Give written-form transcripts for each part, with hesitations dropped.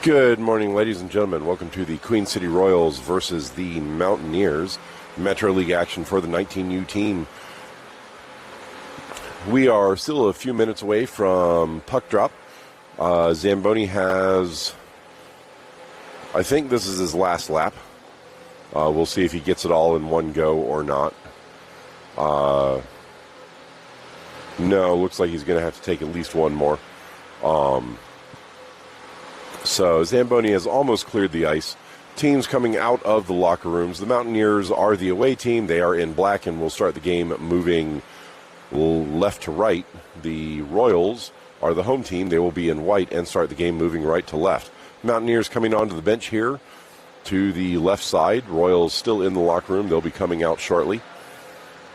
Good morning, ladies and gentlemen. Welcome to the Queen City Royals versus the Mountaineers. Metro League action for the 19U team. We are still a few minutes away from puck drop. Zamboni has, I think this is his last lap. We'll see if he gets it all in one go or not. No, looks like he's going to have to take at least one more. So Zamboni has almost cleared the ice. Teams coming out of the locker rooms. The Mountaineers are the away team. They are in black and will start the game moving left to right. The Royals are the home team. They will be in white and start the game moving right to left. Mountaineers coming onto the bench here to the left side. Royals still in the locker room. They'll be coming out shortly.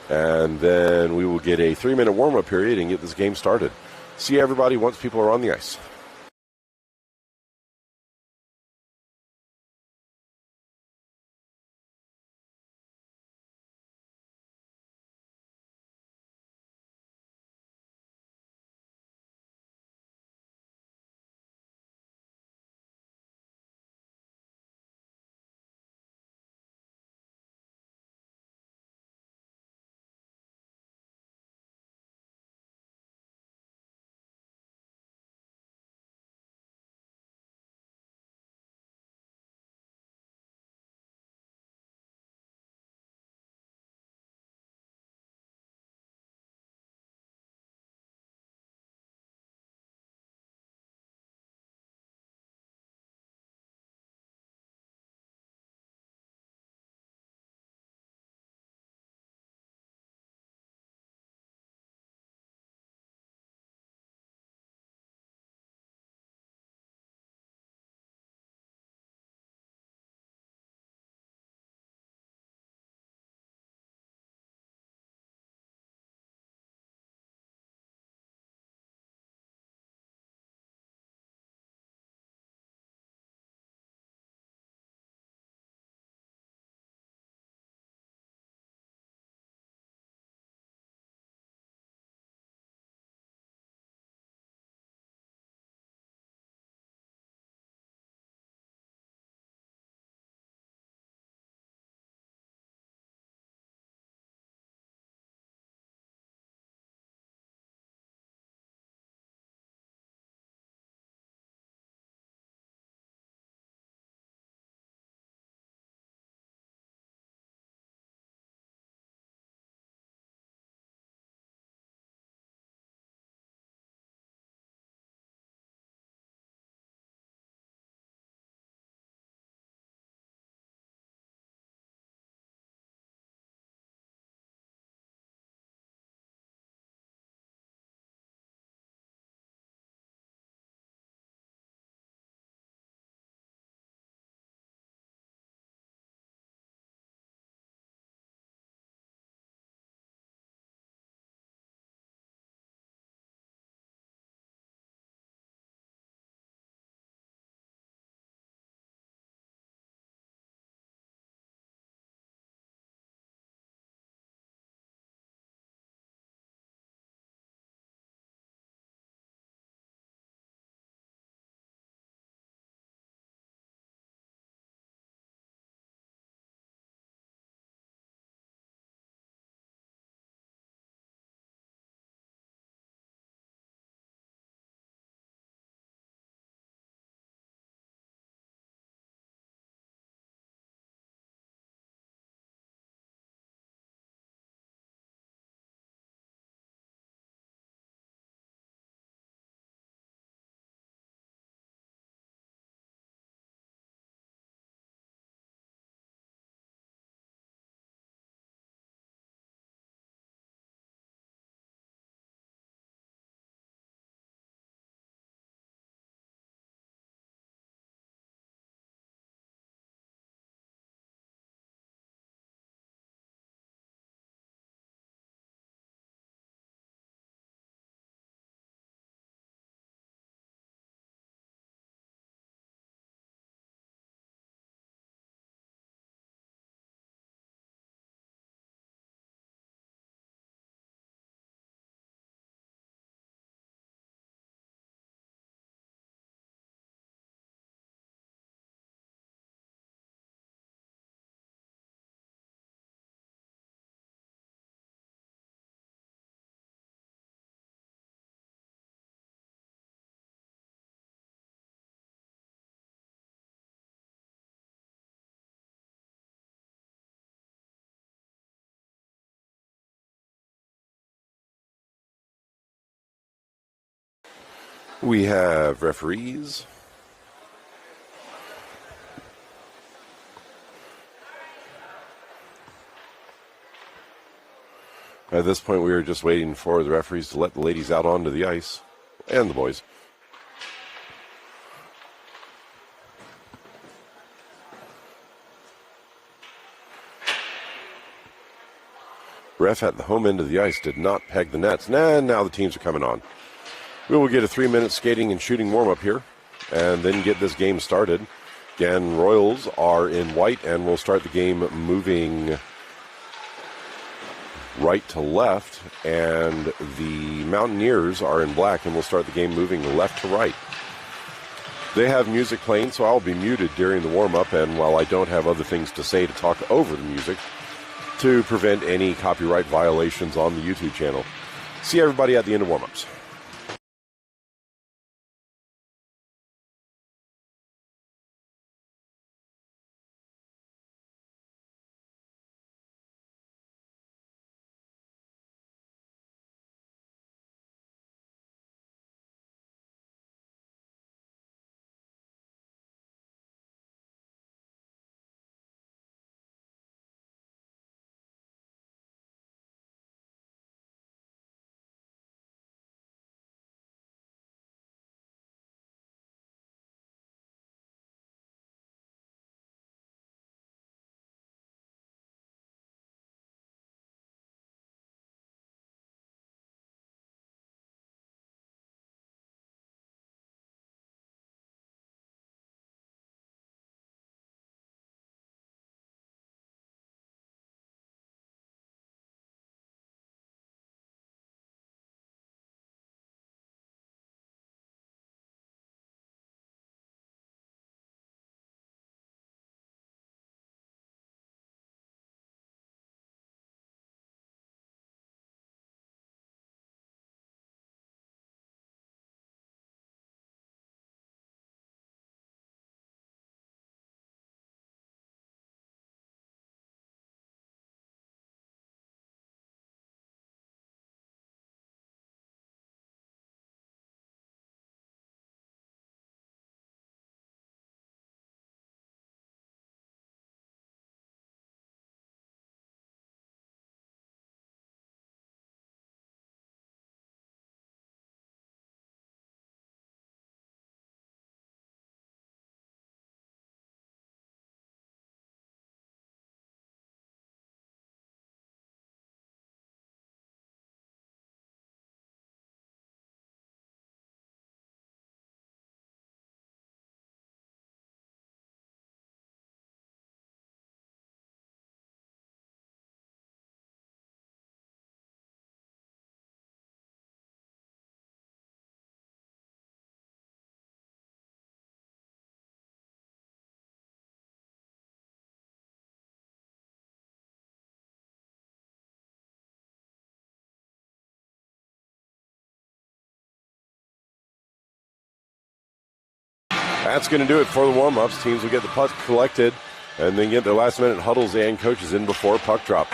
And then we will get a 3-minute warm-up period and get this game started. See everybody once people are on the ice. We have referees. At this point, we are just waiting for the referees to let the ladies out onto the ice, and the boys. Ref at the home end of the ice did not peg the nets. Now the teams are coming on. We will get a 3-minute skating and shooting warm-up here, and then get this game started. Again, Royals are in white, and we'll start the game moving right to left, and the Mountaineers are in black, and we'll start the game moving left to right. They have music playing, so I'll be muted during the warm-up, and while I don't have other things to say to talk over the music, to prevent any copyright violations on the YouTube channel. See everybody at the end of warm-ups. That's going to do it for the warm-ups. Teams will get the puck collected and then get their last-minute huddles and coaches in before puck drop.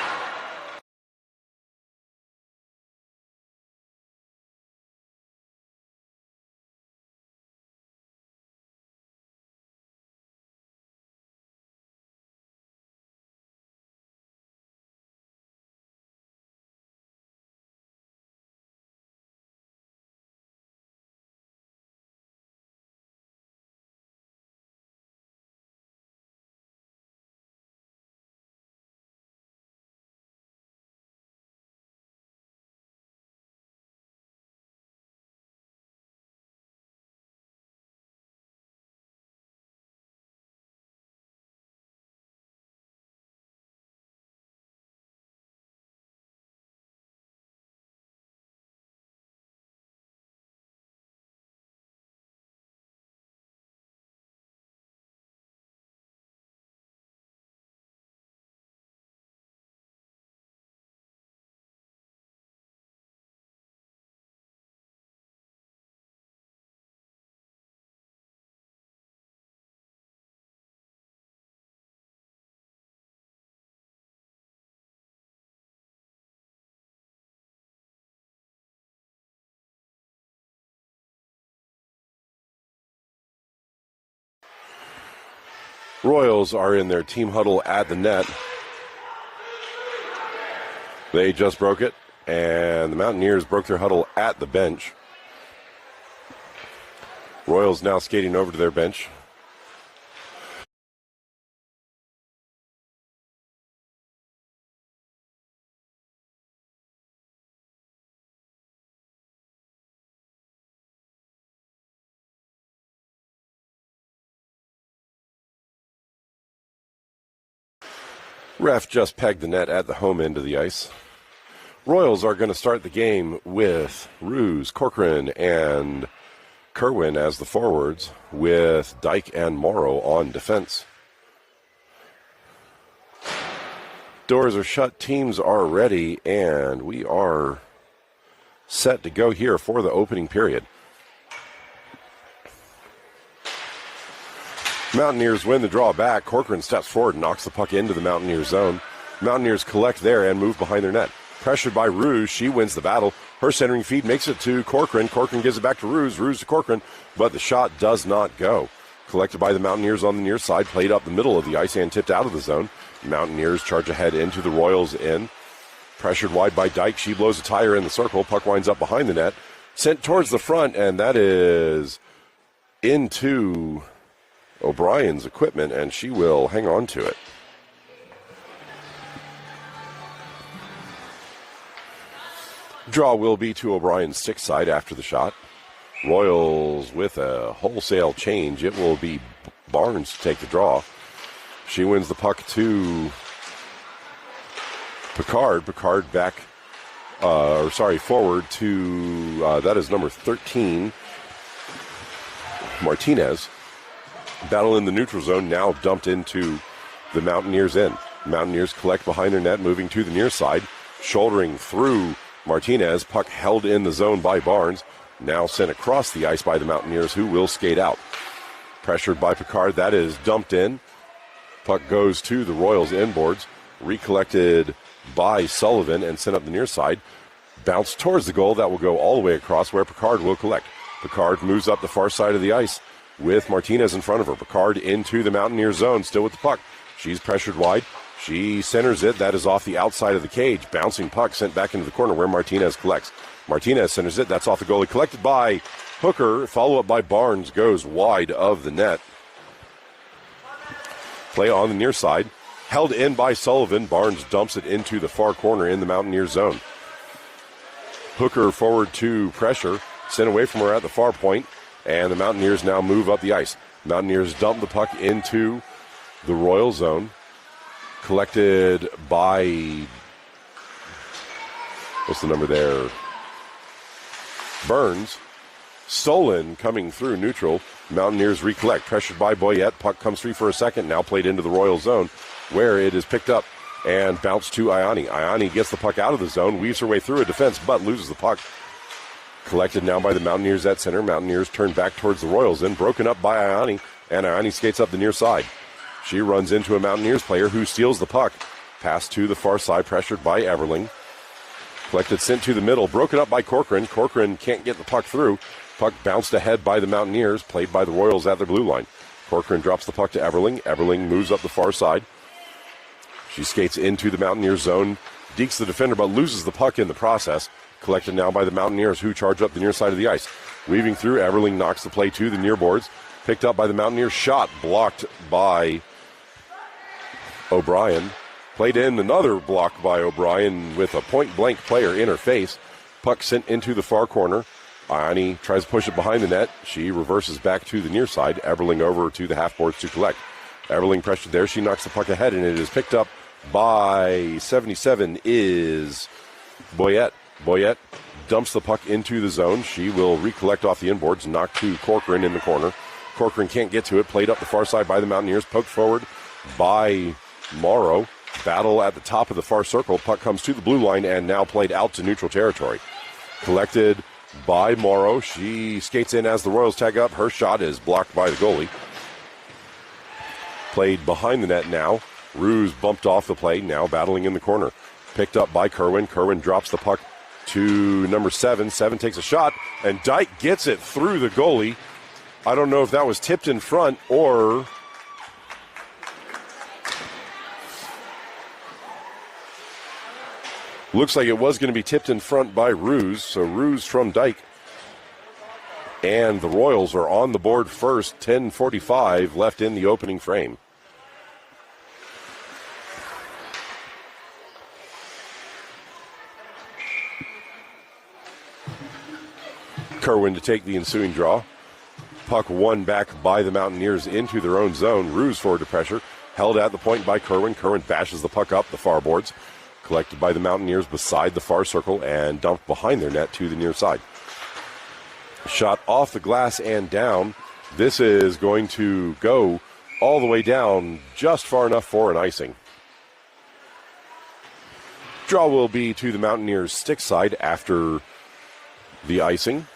Royals are in their team huddle at the net. They just broke it, and the Mountaineers broke their huddle at the bench. Royals now skating over to their bench. Ref just pegged the net at the home end of the ice. Royals are going to start the game with Ruse, Corcoran, and Kerwin as the forwards, with Dyke and Morrow on defense. Doors are shut, teams are ready, and we are set to go here for the opening period. Mountaineers win the draw back. Corcoran steps forward and knocks the puck into the Mountaineers zone. Mountaineers collect there and move behind their net. Pressured by Ruse, she wins the battle. Her centering feed makes it to Corcoran. Corcoran gives it back to Ruse. Ruse to Corcoran, but the shot does not go. Collected by the Mountaineers on the near side, played up the middle of the ice and tipped out of the zone. Mountaineers charge ahead into the Royals end. Pressured wide by Dyke. She blows a tire in the circle. Puck winds up behind the net. Sent towards the front, and that is into O'Brien's equipment, and she will hang on to it. Draw will be to O'Brien's stick side after the shot. Royals with a wholesale change. It will be Barnes to take the draw. She wins the puck to Picard. Picard back, forward to, that is number 13, Martinez. Battle in the neutral zone, now dumped into the Mountaineers end. Mountaineers collect behind their net, moving to the near side. Shouldering through Martinez, puck held in the zone by Barnes. Now sent across the ice by the Mountaineers, who will skate out. Pressured by Picard, that is dumped in. Puck goes to the Royals inboards. Recollected by Sullivan and sent up the near side. Bounce towards the goal, that will go all the way across where Picard will collect. Picard moves up the far side of the ice with Martinez in front of her. Picard into the Mountaineers zone, still with the puck. She's pressured wide. She centers it. That is off the outside of the cage. Bouncing puck sent back into the corner where Martinez collects. Martinez centers it. That's off the goalie. Collected by Hooker. Follow up by Barnes. Goes wide of the net. Play on the near side. Held in by Sullivan. Barnes dumps it into the far corner in the Mountaineers zone. Hooker forward to pressure. Sent away from her at the far point. And the Mountaineers now move up the ice. Mountaineers dump the puck into the Royal zone. Collected by, what's the number there? Burns. Stolen coming through neutral. Mountaineers recollect. Pressured by Boyette. Puck comes free for a second. Now played into the Royal zone, where it is picked up and bounced to Iani. Iani gets the puck out of the zone, weaves her way through a defense, but loses the puck. Collected now by the Mountaineers at center. Mountaineers turn back towards the Royals, then broken up by Iani, and Iani skates up the near side. She runs into a Mountaineers player who steals the puck. Pass to the far side, pressured by Everling. Collected, sent to the middle, broken up by Corcoran. Corcoran can't get the puck through. Puck bounced ahead by the Mountaineers, played by the Royals at their blue line. Corcoran drops the puck to Everling. Everling moves up the far side. She skates into the Mountaineers zone, dekes the defender, but loses the puck in the process. Collected now by the Mountaineers, who charge up the near side of the ice. Weaving through, Everling knocks the play to the near boards. Picked up by the Mountaineers, shot blocked by O'Brien. Played in, another block by O'Brien with a point-blank player in her face. Puck sent into the far corner. Iani tries to push it behind the net. She reverses back to the near side. Everling over to the half boards to collect. Everling pressured there. She knocks the puck ahead, and it is picked up by 77 is Boyette. Boyette dumps the puck into the zone. She will recollect off the inboards, knock to Corcoran in the corner. Corcoran can't get to it. Played up the far side by the Mountaineers. Poked forward by Morrow. Battle at the top of the far circle. Puck comes to the blue line and now played out to neutral territory. Collected by Morrow. She skates in as the Royals tag up. Her shot is blocked by the goalie. Played behind the net now. Ruse bumped off the play, now battling in the corner. Picked up by Kerwin. Kerwin drops the puck to number 7. 7 takes a shot, and Dyke gets it through the goalie. I don't know if that was tipped in front or Looks like it was going to be tipped in front by Ruse, so Ruse from Dyke. And the Royals are on the board first, 10:45 left in the opening frame. Kerwin to take the ensuing draw. Puck won back by the Mountaineers into their own zone. Ruse forward to pressure. Held at the point by Kerwin. Kerwin bashes the puck up the far boards. Collected by the Mountaineers beside the far circle and dumped behind their net to the near side. Shot off the glass and down. This is going to go all the way down just far enough for an icing. Draw will be to the Mountaineers' stick side after the icing.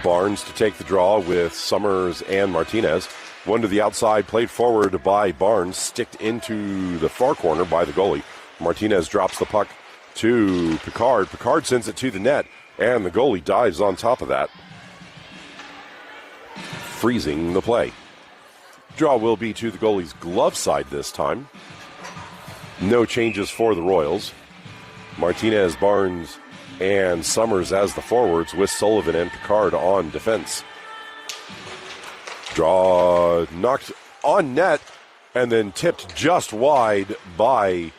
Barnes to take the draw with Summers and Martinez. One to the outside, played forward by Barnes, sticked into the far corner by the goalie. Martinez drops the puck to Picard. Picard sends it to the net, and the goalie dives on top of that, freezing the play. Draw will be to the goalie's glove side this time. No changes for the Royals. Martinez, Barnes, and Summers as the forwards with Sullivan and Picard on defense. Draw knocked on net and then tipped just wide by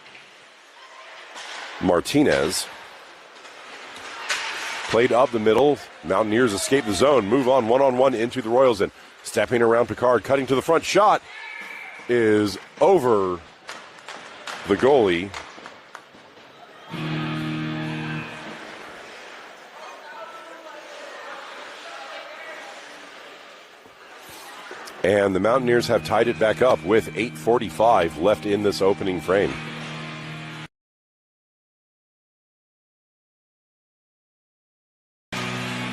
Martinez. Played up the middle. Mountaineers escape the zone, move on one-on-one into the Royals, and stepping around Picard, cutting to the front. Shot is over the goalie. And the Mountaineers have tied it back up with 8:45 left in this opening frame.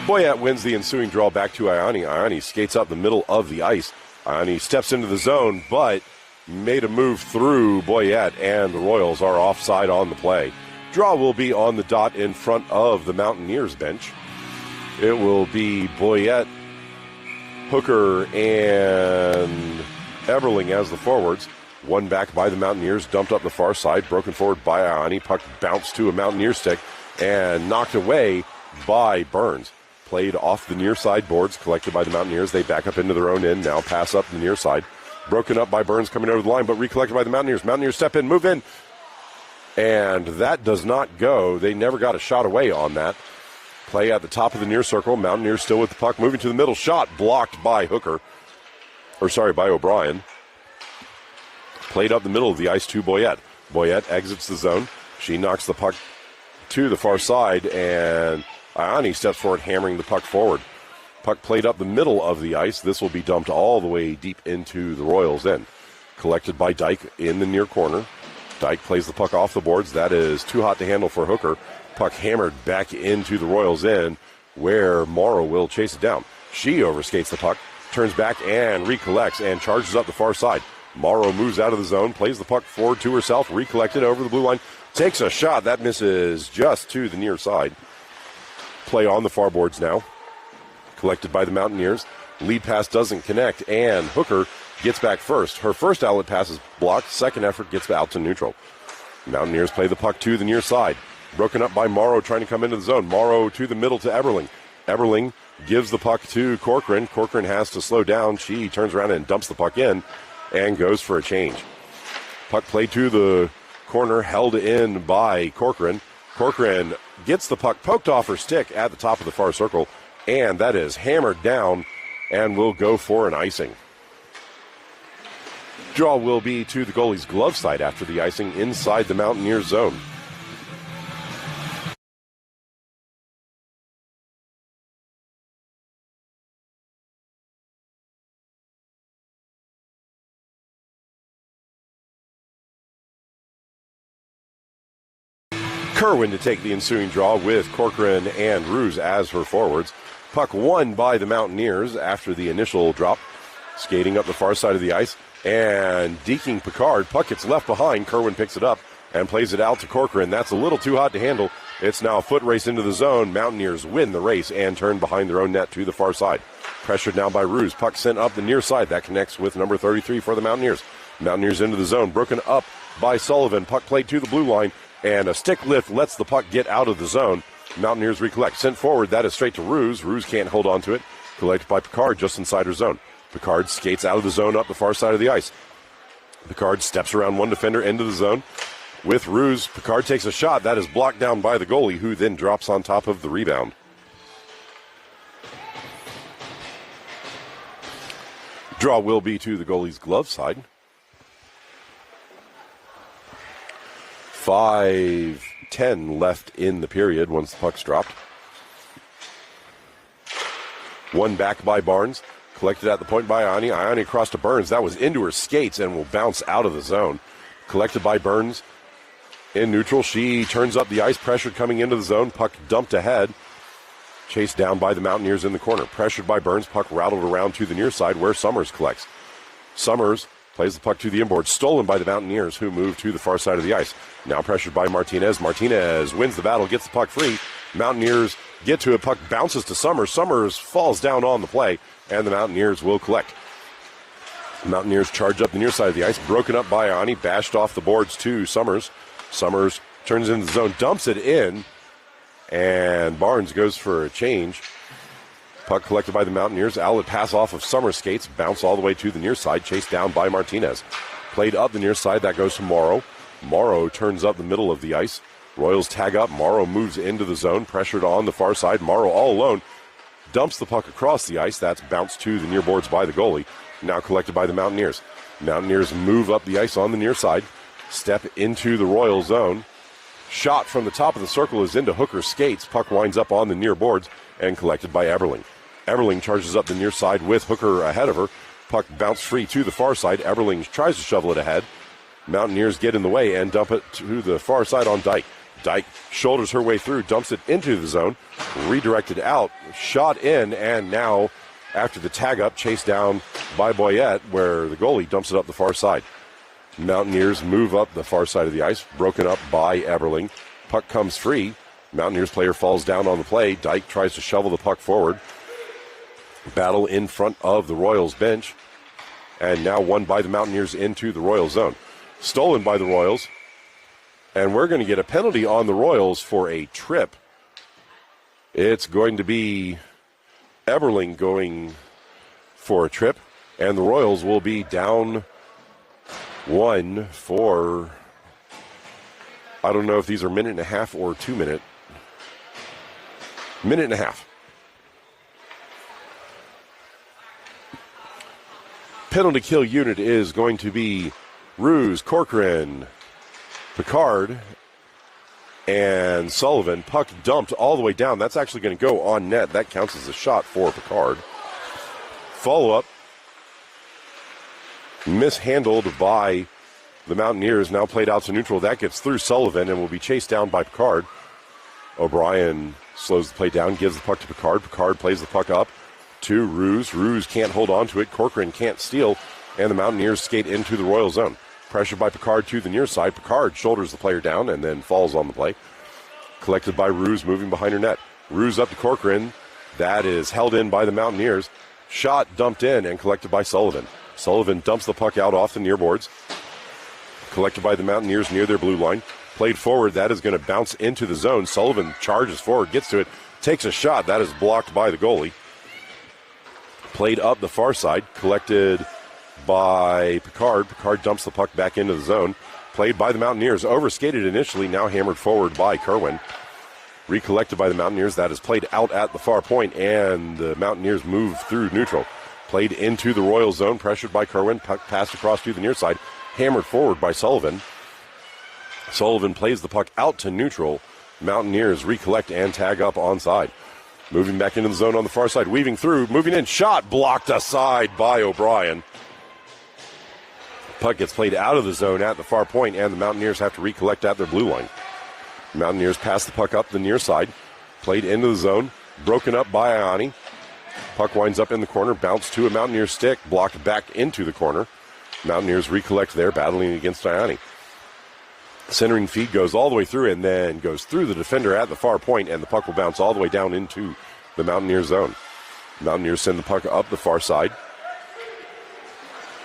Boyette wins the ensuing draw back to Ioni. Ioni skates up the middle of the ice. Ioni steps into the zone, but made a move through Boyette, and the Royals are offside on the play. Draw will be on the dot in front of the Mountaineers bench. It will be Boyette, Hooker, and Eberling as the forwards. One back by the Mountaineers, dumped up the far side, broken forward by Ioni. Puck bounced to a Mountaineer stick and knocked away by Burns. Played off the near side boards, collected by the Mountaineers. They back up into their own end, now pass up the near side. Broken up by Burns coming over the line, but recollected by the Mountaineers. Mountaineers step in, move in, and that does not go. They never got a shot away on that. Play at the top of the near circle. Mountaineers still with the puck, moving to the middle. Shot blocked by by O'Brien. Played up the middle of the ice to Boyette. Boyette exits the zone. She knocks the puck to the far side, and Ioni steps forward, hammering the puck forward. Puck played up the middle of the ice. This will be dumped all the way deep into the Royals' end. Collected by Dyke in the near corner. Dyke plays the puck off the boards. That is too hot to handle for Hooker. Puck hammered back into the Royals' end, where Morrow will chase it down. She overskates the puck, turns back and recollects and charges up the far side. Morrow moves out of the zone, plays the puck forward to herself, recollected over the blue line, takes a shot. That misses just to the near side. Play on the far boards now. Collected by the Mountaineers. Lead pass doesn't connect, and Hooker gets back first. Her first outlet pass is blocked. Second effort gets out to neutral. Mountaineers play the puck to the near side. Broken up by Morrow trying to come into the zone. Morrow to the middle to Eberling. Eberling gives the puck to Corcoran. Corcoran has to slow down. She turns around and dumps the puck in and goes for a change. Puck played to the corner, held in by Corcoran. Corcoran gets the puck poked off her stick at the top of the far circle, and that is hammered down and will go for an icing. Draw will be to the goalie's glove side after the icing inside the Mountaineers zone. Kerwin to take the ensuing draw with Corcoran and Ruse as her forwards. Puck won by the Mountaineers after the initial drop. Skating up the far side of the ice and deking Picard. Puck gets left behind. Kerwin picks it up and plays it out to Corcoran. That's a little too hot to handle, It's now a foot race into the zone. Mountaineers win the race and turn behind their own net to the far side. Pressured now by Ruse. Puck sent up the near side. That connects with number 33 for the Mountaineers. Mountaineers into the zone. Broken up by Sullivan. Puck played to the blue line. And a stick lift lets the puck get out of the zone. Mountaineers recollect. Sent forward. That is straight to Ruse. Ruse can't hold on to it. Collected by Picard just inside her zone. Picard skates out of the zone up the far side of the ice. Picard steps around one defender into the zone. With Ruse, Picard takes a shot. That is blocked down by the goalie, who then drops on top of the rebound. Draw will be to the goalie's glove side. 5:10 left in the period once the puck's dropped. One back by Barnes. Collected at the point by Ione. Ione across to Burns. That was into her skates and will bounce out of the zone. Collected by Burns in neutral. She turns up the ice. Pressured coming into the zone. Puck dumped ahead. Chased down by the Mountaineers in the corner. Pressured by Burns. Puck rattled around to the near side where Summers collects. Summers plays the puck to the inboard. Stolen by the Mountaineers, who move to the far side of the ice. Now pressured by Martinez. Martinez wins the battle. Gets the puck free. Mountaineers get to it. Puck bounces to Summers. Summers falls down on the play. And the Mountaineers will collect. Mountaineers charge up the near side of the ice. Broken up by Ione. Bashed off the boards to Summers. Summers turns into the zone. Dumps it in. And Barnes goes for a change. Puck collected by the Mountaineers. Outlet pass off of Summers' skates. Bounce all the way to the near side. Chased down by Martinez. Played up the near side. That goes to Morrow. Morrow turns up the middle of the ice. Royals tag up. Morrow moves into the zone. Pressured on the far side. Morrow all alone. Dumps the puck across the ice. That's bounced to the near boards by the goalie. Now collected by the Mountaineers. Mountaineers move up the ice on the near side. Step into the Royal zone. Shot from the top of the circle is into Hooker's skates. Puck winds up on the near boards and collected by Eberling. Eberling charges up the near side with Hooker ahead of her. Puck bounced free to the far side. Eberling tries to shovel it ahead. Mountaineers get in the way and dump it to the far side on Dyke. Dyke shoulders her way through, dumps it into the zone, redirected out, shot in, and now, after the tag up, chased down by Boyette, where the goalie dumps it up the far side. Mountaineers move up the far side of the ice, broken up by Eberling. Puck comes free. Mountaineers player falls down on the play. Dyke tries to shovel the puck forward. Battle in front of the Royals bench, and now won by the Mountaineers into the Royal zone. Stolen by the Royals. And we're going to get a penalty on the Royals for a trip. It's going to be Eberling going for a trip. And the Royals will be down one for, I don't know if these are minute and a half or 2 minute. Minute and a half. Penalty kill unit is going to be Ruse, Corcoran, Picard, and Sullivan. Puck dumped all the way down. That's actually going to go on net. That counts as a shot for Picard. Follow-up. Mishandled by the Mountaineers. Now played out to neutral. That gets through Sullivan and will be chased down by Picard. O'Brien slows the play down, gives the puck to Picard. Picard plays the puck up to Ruse. Ruse can't hold on to it. Corcoran can't steal. And the Mountaineers skate into the Royal zone. Pressured by Picard to the near side. Picard shoulders the player down and then falls on the play. Collected by Ruse, moving behind her net. Ruse up to Corcoran. That is held in by the Mountaineers. Shot dumped in and collected by Sullivan. Sullivan dumps the puck out off the near boards. Collected by the Mountaineers near their blue line. Played forward. That is going to bounce into the zone. Sullivan charges forward, gets to it, takes a shot. That is blocked by the goalie. Played up the far side. Collected by Picard. Picard dumps the puck back into the zone. Played by the Mountaineers. Overskated initially, now hammered forward by Kerwin. Recollected by the Mountaineers. That is played out at the far point, and the Mountaineers move through neutral. Played into the Royal zone, pressured by Kerwin. Puck passed across to the near side. Hammered forward by Sullivan. Sullivan plays the puck out to neutral. Mountaineers recollect and tag up onside. Moving back into the zone on the far side. Weaving through, moving in. Shot blocked aside by O'Brien. Puck gets played out of the zone at the far point, and the Mountaineers have to recollect at their blue line. Mountaineers pass the puck up the near side. Played into the zone. Broken up by Ione. Puck winds up in the corner. Bounced to a Mountaineer stick. Blocked back into the corner. Mountaineers recollect there, battling against Ione. Centering feed goes all the way through and then goes through the defender at the far point, and the puck will bounce all the way down into the Mountaineers zone. Mountaineers send the puck up the far side.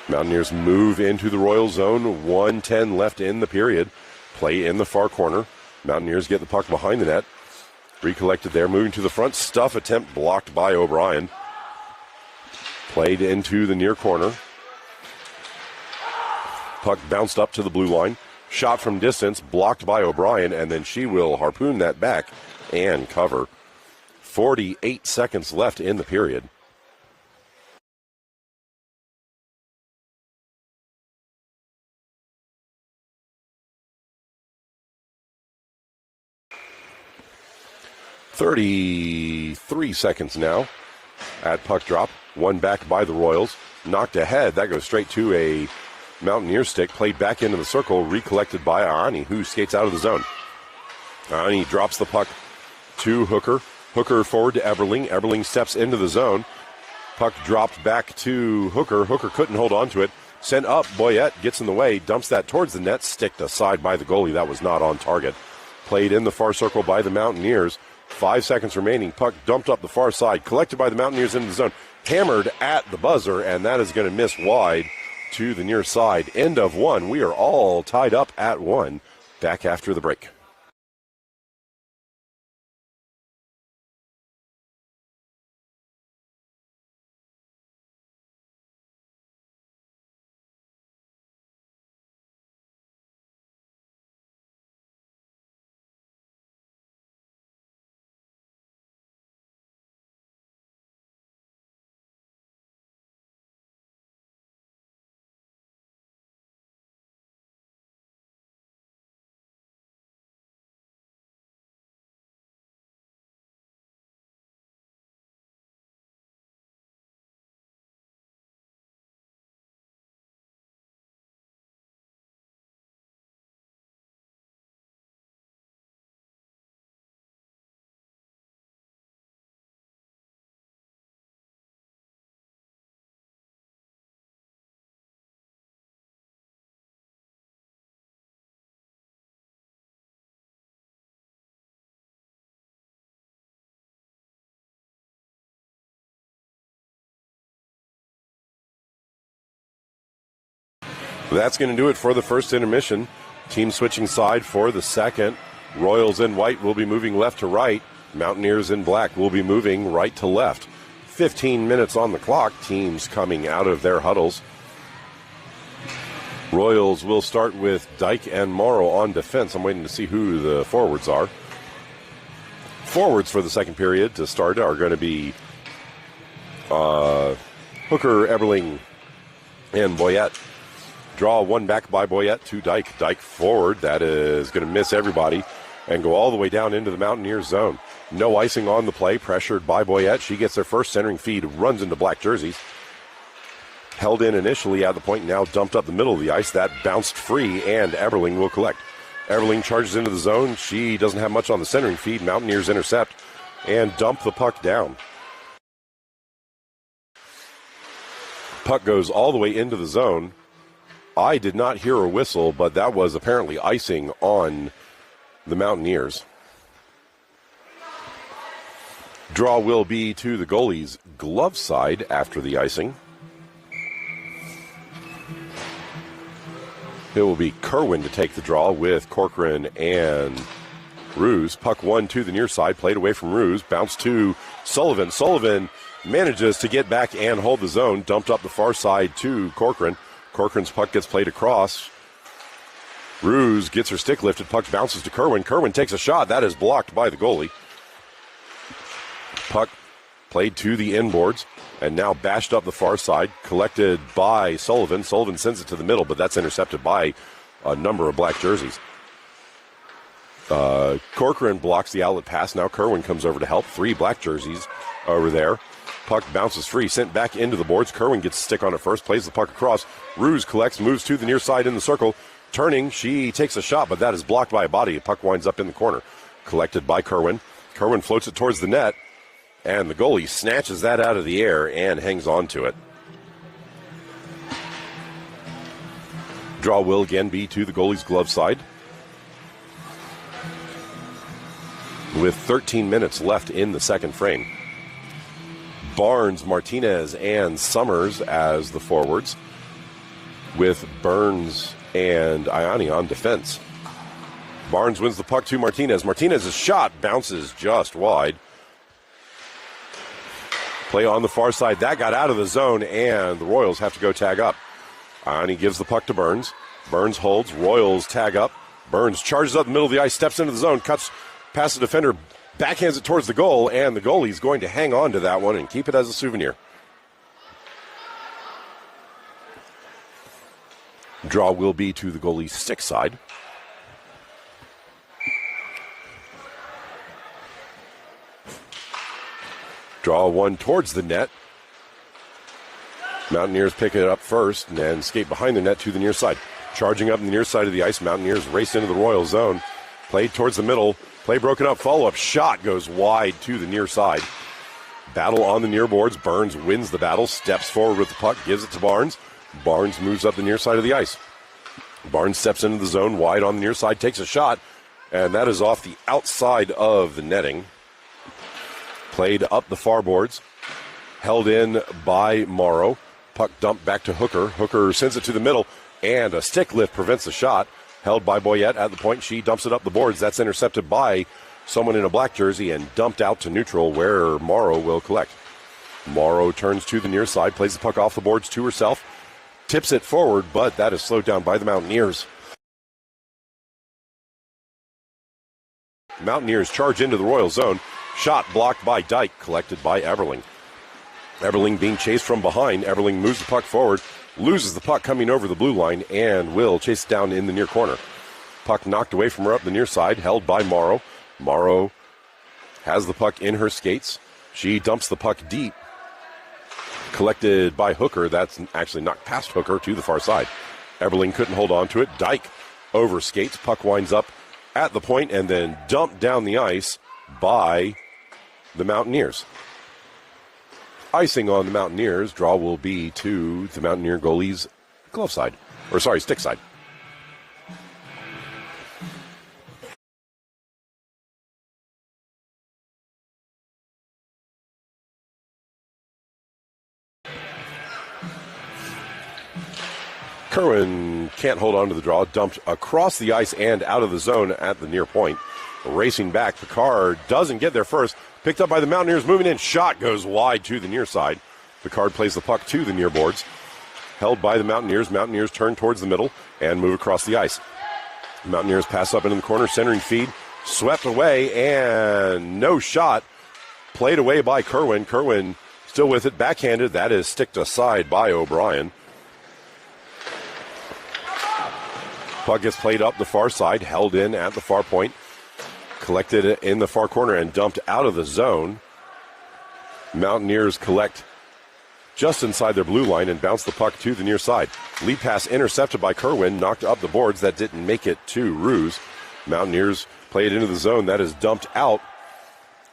Mountaineers move into the Royal zone. 1:10 left in the period. Play in the far corner. Mountaineers get the puck behind the net. Recollected there, moving to the front. Stuff attempt blocked by O'Brien. Played into the near corner. Puck bounced up to the blue line. Shot from distance, blocked by O'Brien, and then she will harpoon that back and cover. 48 seconds left in the period. .33 seconds now at puck drop. One back by the Royals. Knocked ahead. That goes straight to a Mountaineer stick. Played back into the circle. Recollected by Aani, who skates out of the zone. Aani drops the puck to Hooker. Hooker forward to Eberling. Eberling steps into the zone. Puck dropped back to Hooker. Hooker couldn't hold on to it. Sent up. Boyette gets in the way. Dumps that towards the net. Sticked aside by the goalie. That was not on target. Played in the far circle by the Mountaineers. 5 seconds remaining. Puck dumped up the far side. Collected by the Mountaineers into the zone. Hammered at the buzzer, and that is going to miss wide to the near side. End of one. We are all tied up at one. Back after the break. That's going to do it for the first intermission. Team switching side for the second. Royals in white will be moving left to right. Mountaineers in black will be moving right to left. 15 minutes on the clock. Teams coming out of their huddles. Royals will start with Dyke and Morrow on defense. I'm waiting to see who the forwards are. Forwards for the second period to start are going to be Hooker, Eberling, and Boyette. Draw one back by Boyette to Dyke. Dyke forward. That is going to miss everybody and go all the way down into the Mountaineers zone. No icing on the play. Pressured by Boyette. She gets their first centering feed. Runs into black jerseys. Held in initially at the point. Now dumped up the middle of the ice. That bounced free and Eberling will collect. Eberling charges into the zone. She doesn't have much on the centering feed. Mountaineers intercept and dump the puck down. Puck goes all the way into the zone. I did not hear a whistle, but that was apparently icing on the Mountaineers. Draw will be to the goalie's glove side after the icing. It will be Kerwin to take the draw with Corcoran and Ruse. Puck one to the near side, played away from Ruse, bounced to Sullivan. Sullivan manages to get back and hold the zone, dumped up the far side to Corcoran. Corcoran's puck gets played across. Ruse gets her stick lifted. Puck bounces to Kerwin. Kerwin takes a shot. That is blocked by the goalie. Puck played to the inboards and now bashed up the far side. Collected by Sullivan. Sullivan sends it to the middle, but that's intercepted by a number of black jerseys. Corcoran blocks the outlet pass. Now Kerwin comes over to help. 3 black jerseys over there. Puck bounces free, sent back into the boards. Kerwin gets a stick on it first, plays the puck across. Ruse collects, moves to the near side in the circle. Turning, she takes a shot, but that is blocked by a body. The puck winds up in the corner. Collected by Kerwin. Kerwin floats it towards the net, and the goalie snatches that out of the air and hangs on to it. Draw will again be to the goalie's glove side. with 13 minutes left in the second frame. Barnes, Martinez, and Summers as the forwards, with Burns and Iani on defense. Barnes wins the puck to Martinez. Martinez's shot bounces just wide. Play on the far side. That got out of the zone, and the Royals have to go tag up. Iani gives the puck to Burns. Burns holds. Royals tag up. Burns charges up the middle of the ice, steps into the zone, cuts past the defender, backhands it towards the goal, and the goalie's going to hang on to that one and keep it as a souvenir. Draw will be to the goalie's stick side. Draw one towards the net. Mountaineers pick it up first and then skate behind the net to the near side. Charging up the near side of the ice, Mountaineers race into the Royal zone. Play towards the middle. Play broken up. Follow-up shot goes wide to the near side. Battle on the near boards. Burns wins the battle, steps forward with the puck, gives it to Barnes. Barnes moves up the near side of the ice. Barnes steps into the zone wide on the near side, takes a shot, and that is off the outside of the netting. Played up the far boards. Held in by Morrow. Puck dumped back to Hooker. Hooker sends it to the middle, and a stick lift prevents the shot. Held by Boyette at the point. She dumps it up the boards. That's intercepted by someone in a black jersey and dumped out to neutral where Morrow will collect. Morrow turns to the near side, plays the puck off the boards to herself, tips it forward, but that is slowed down by the Mountaineers. Mountaineers charge into the Royal zone. Shot blocked by Dyke, collected by Eberling. Eberling being chased from behind. Eberling moves the puck forward, loses the puck coming over the blue line, and will chase it down in the near corner. Puck knocked away from her up the near side, held by Morrow. Morrow has the puck in her skates. She dumps the puck deep. Collected by Hooker. That's actually knocked past Hooker to the far side. Eberling couldn't hold on to it. Dyke over skates. Puck winds up at the point and then dumped down the ice by the Mountaineers. Icing on the Mountaineers. Draw will be to the Mountaineer goalie's glove side. Stick side. Kerwin can't hold on to the draw. Dumped across the ice and out of the zone at the near point. Racing back. Picard doesn't get there first. Picked up by the Mountaineers, moving in. Shot goes wide to the near side. Picard plays the puck to the near boards. Held by the Mountaineers. Mountaineers turn towards the middle and move across the ice. Mountaineers pass up into the corner, centering feed. Swept away, and no shot. Played away by Kerwin. Kerwin still with it, backhanded. That is sticked aside by O'Brien. Puck gets played up the far side, held in at the far point. Collected in the far corner and dumped out of the zone. Mountaineers collect just inside their blue line and bounce the puck to the near side. Lead pass intercepted by Kerwin, knocked up the boards. That didn't make it to Ruse. Mountaineers play it into the zone. That is dumped out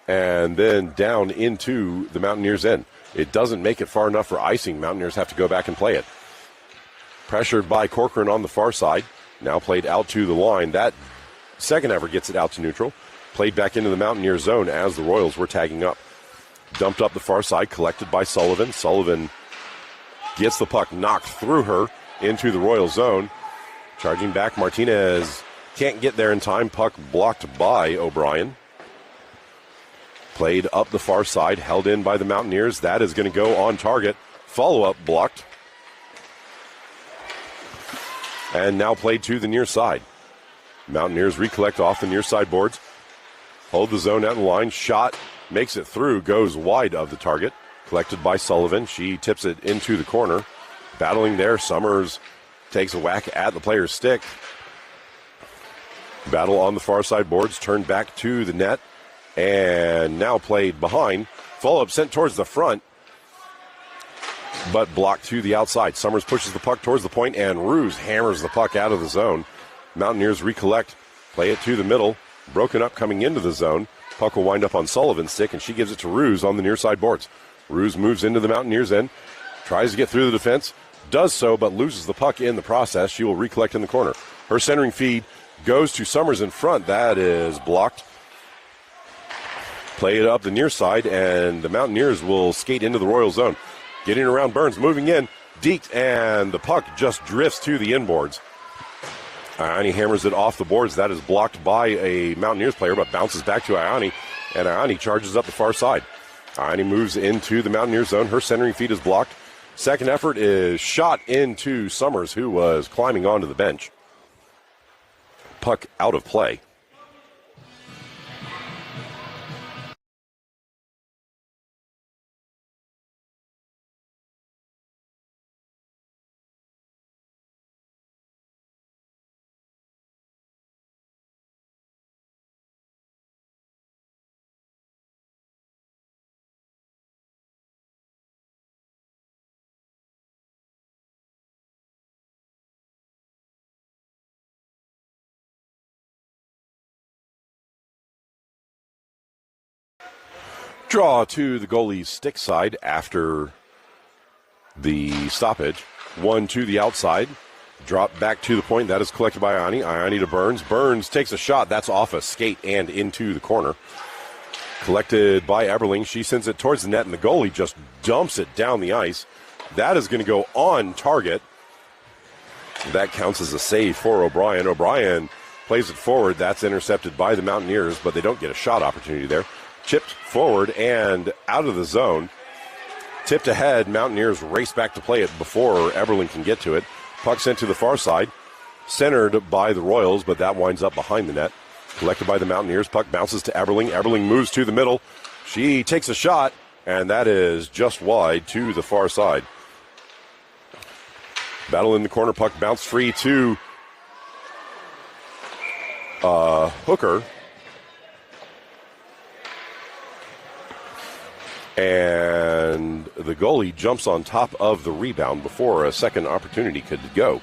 and then down into the Mountaineers' end. It doesn't make it far enough for icing. Mountaineers have to go back and play it. Pressured by Corcoran on the far side. Now played out to the line. That second ever gets it out to neutral. Played back into the Mountaineer zone as the Royals were tagging up. Dumped up the far side, collected by Sullivan. Sullivan gets the puck knocked through her into the Royal zone. Charging back, Martinez can't get there in time. Puck blocked by O'Brien. Played up the far side, held in by the Mountaineers. That is going to go on target. Follow-up blocked. And now played to the near side. Mountaineers recollect off the near side boards. Hold the zone at the line. Shot makes it through. Goes wide of the target. Collected by Sullivan. She tips it into the corner. Battling there. Summers takes a whack at the player's stick. Battle on the far side boards. Turned back to the net. And now played behind. Follow-up sent towards the front. But blocked to the outside. Summers pushes the puck towards the point, and Ruse hammers the puck out of the zone. Mountaineers recollect, play it to the middle. Broken up coming into the zone. Puck will wind up on Sullivan's stick, and she gives it to Ruse on the near side boards. Ruse moves into the Mountaineers' end, tries to get through the defense, does so, but loses the puck in the process. She will recollect in the corner. Her centering feed goes to Summers in front. That is blocked. Play it up the near side, and the Mountaineers will skate into the Royal zone. Getting around Burns, moving in, deked, and the puck just drifts to the inboards. Ioni hammers it off the boards. That is blocked by a Mountaineers player, but bounces back to Ioni, and Ioni charges up the far side. Ioni moves into the Mountaineers zone. Her centering feed is blocked. Second effort is shot into Summers, who was climbing onto the bench. Puck out of play. Draw to the goalie's stick side after the stoppage. One to the outside. Drop back to the point. That is collected by Ioni. Ioni to Burns. Burns takes a shot. That's off a skate and into the corner. Collected by Eberling. She sends it towards the net, and the goalie just dumps it down the ice. That is going to go on target. That counts as a save for O'Brien. O'Brien plays it forward. That's intercepted by the Mountaineers, but they don't get a shot opportunity there. Chipped forward and out of the zone. Tipped ahead. Mountaineers race back to play it before Eberling can get to it. Puck sent to the far side. Centered by the Royals, but that winds up behind the net. Collected by the Mountaineers. Puck bounces to Eberling. Eberling moves to the middle. She takes a shot, and that is just wide to the far side. Battle in the corner. Puck bounced free to Hooker. And the goalie jumps on top of the rebound before a second opportunity could go.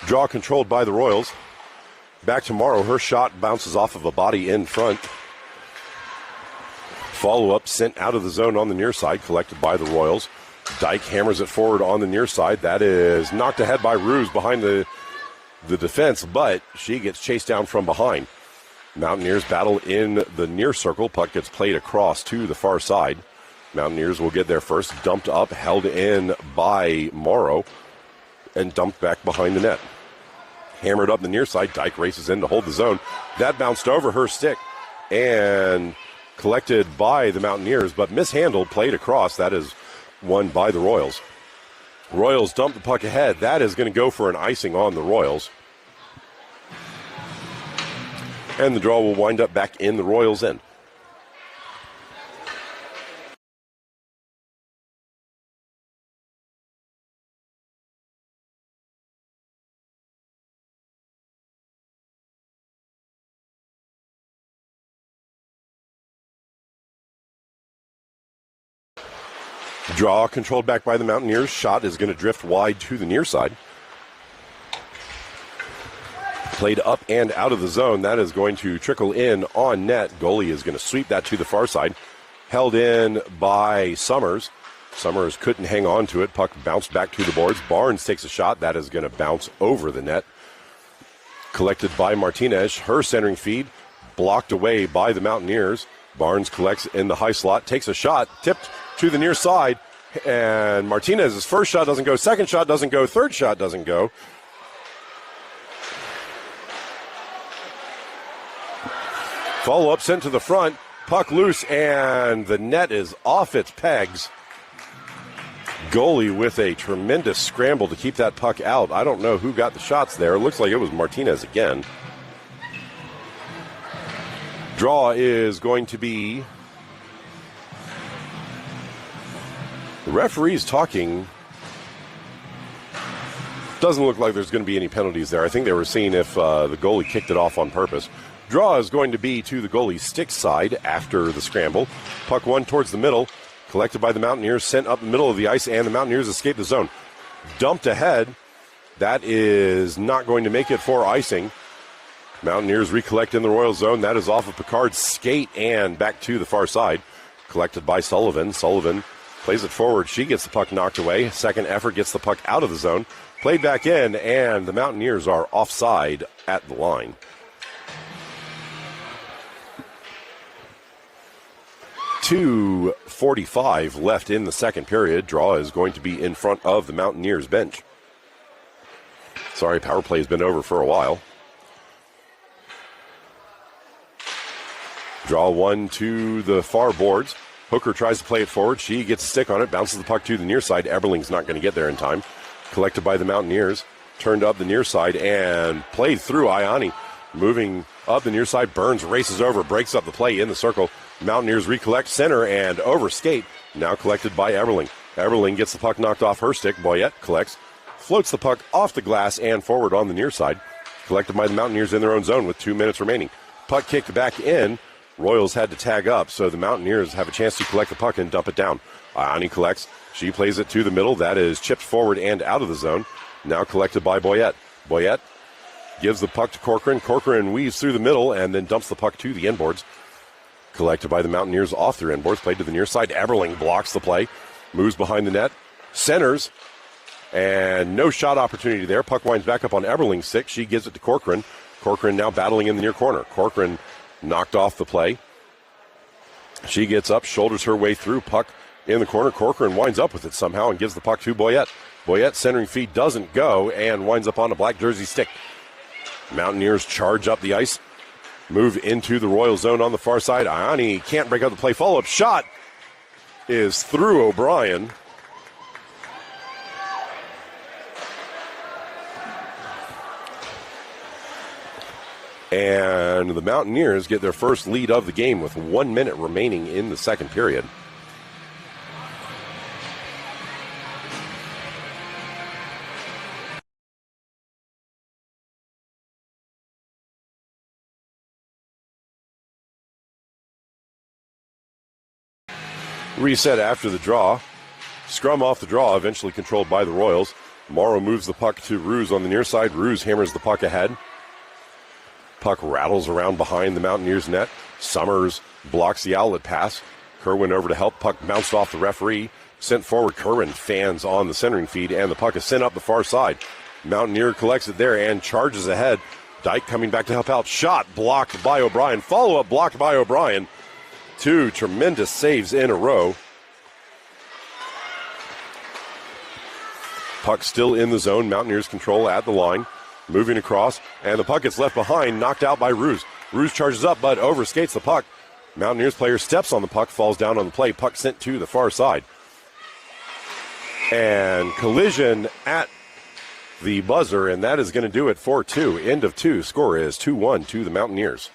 Draw controlled by the Royals. Back to Morrow. Her shot bounces off of a body in front. Follow-up sent out of the zone on the near side, collected by the Royals. Dyke hammers it forward on the near side. That is knocked ahead by Ruse behind the defense, but she gets chased down from behind. Mountaineers battle in the near circle. Puck gets played across to the far side. Mountaineers will get there first. Dumped up, held in by Morrow, and dumped back behind the net. Hammered up the near side. Dyke races in to hold the zone. That bounced over her stick and collected by the Mountaineers, but mishandled, played across. That is won by the Royals. Royals dump the puck ahead. That is going to go for an icing on the Royals. And the draw will wind up back in the Royals' end. Draw controlled back by the Mountaineers. Shot is going to drift wide to the near side. Played up and out of the zone. That is going to trickle in on net. Goalie is going to sweep that to the far side. Held in by Summers. Summers couldn't hang on to it. Puck bounced back to the boards. Barnes takes a shot. That is going to bounce over the net. Collected by Martinez. Her centering feed blocked away by the Mountaineers. Barnes collects in the high slot. Takes a shot. Tipped to the near side. And Martinez's first shot doesn't go. Second shot doesn't go. Third shot doesn't go. Follow-up sent to the front. Puck loose, and the net is off its pegs. Goalie with a tremendous scramble to keep that puck out. I don't know who got the shots there. It looks like it was Martinez again. Draw is going to be... The referee's talking. Doesn't look like there's going to be any penalties there. I think they were seeing if the goalie kicked it off on purpose. Draw is going to be to the goalie's stick side after the scramble. Puck one towards the middle. Collected by the Mountaineers. Sent up the middle of the ice, and the Mountaineers escape the zone. Dumped ahead. That is not going to make it for icing. Mountaineers recollect in the Royal zone. That is off of Picard's skate and back to the far side. Collected by Sullivan. Sullivan plays it forward. She gets the puck knocked away. Second effort gets the puck out of the zone. Played back in, and the Mountaineers are offside at the line. .2:45 left in the second period. Draw is going to be in front of the Mountaineers bench. Sorry, power play has been over for a while. Draw one to the far boards. Hooker tries to play it forward. She gets a stick on it, bounces the puck to the near side. Eberling's not going to get there in time. Collected by the Mountaineers. Turned up the near side and played through Iani. Moving up the near side. Burns races over, breaks up the play in the circle. Mountaineers recollect center and over skate. Now collected by Eberling. Eberling gets the puck knocked off her stick. Boyette collects. Floats the puck off the glass and forward on the near side. Collected by the Mountaineers in their own zone with 2 minutes remaining. Puck kicked back in. Royals had to tag up, so the Mountaineers have a chance to collect the puck and dump it down. Iani collects. She plays it to the middle. That is chipped forward and out of the zone. Now collected by Boyette. Boyette gives the puck to Corcoran. Corcoran weaves through the middle and then dumps the puck to the inboards. Collected by the Mountaineers off their inboards. Played to the near side. Eberling blocks the play. Moves behind the net. Centers. And no shot opportunity there. Puck winds back up on Eberling's stick. She gives it to Corcoran. Corcoran now battling in the near corner. Corcoran knocked off the play. She gets up, shoulders her way through. Puck in the corner. Corcoran winds up with it somehow and gives the puck to Boyette. Boyette centering feed doesn't go and winds up on a black jersey stick. Mountaineers charge up the ice. Move into the Royal zone on the far side. Iani can't break up the play. Follow-up shot is through O'Brien. And the Mountaineers get their first lead of the game with 1 minute remaining in the second period. Reset after the draw. Scrum off the draw, eventually controlled by the Royals. Morrow moves the puck to Ruse on the near side. Ruse hammers the puck ahead. Puck rattles around behind the Mountaineers net. Summers blocks the outlet pass. Kerwin over to help. Puck bounced off the referee. Sent forward. Kerwin fans on the centering feed, and the puck is sent up the far side. Mountaineer collects it there and charges ahead. Dyke coming back to help out. Shot blocked by O'Brien. Follow-up blocked by O'Brien. Two tremendous saves in a row. Puck still in the zone. Mountaineers control at the line. Moving across, and the puck gets left behind, knocked out by Ruse. Ruse charges up, but overskates the puck. Mountaineers player steps on the puck, falls down on the play. Puck sent to the far side. And collision at the buzzer, and that is going to do it for two. End of two. Score is 2-1 to the Mountaineers.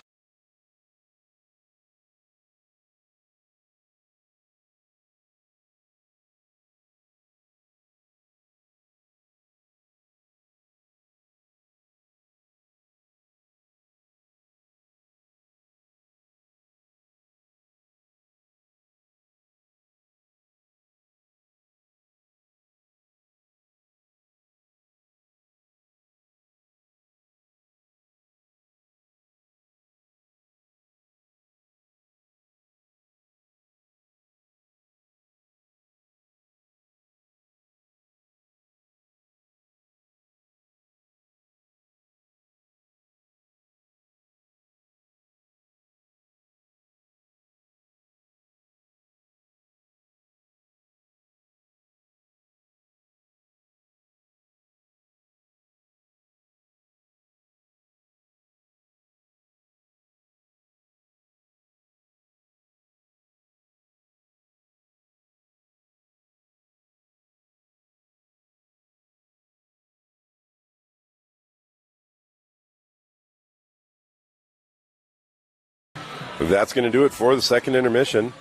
That's going to do it for the second intermission.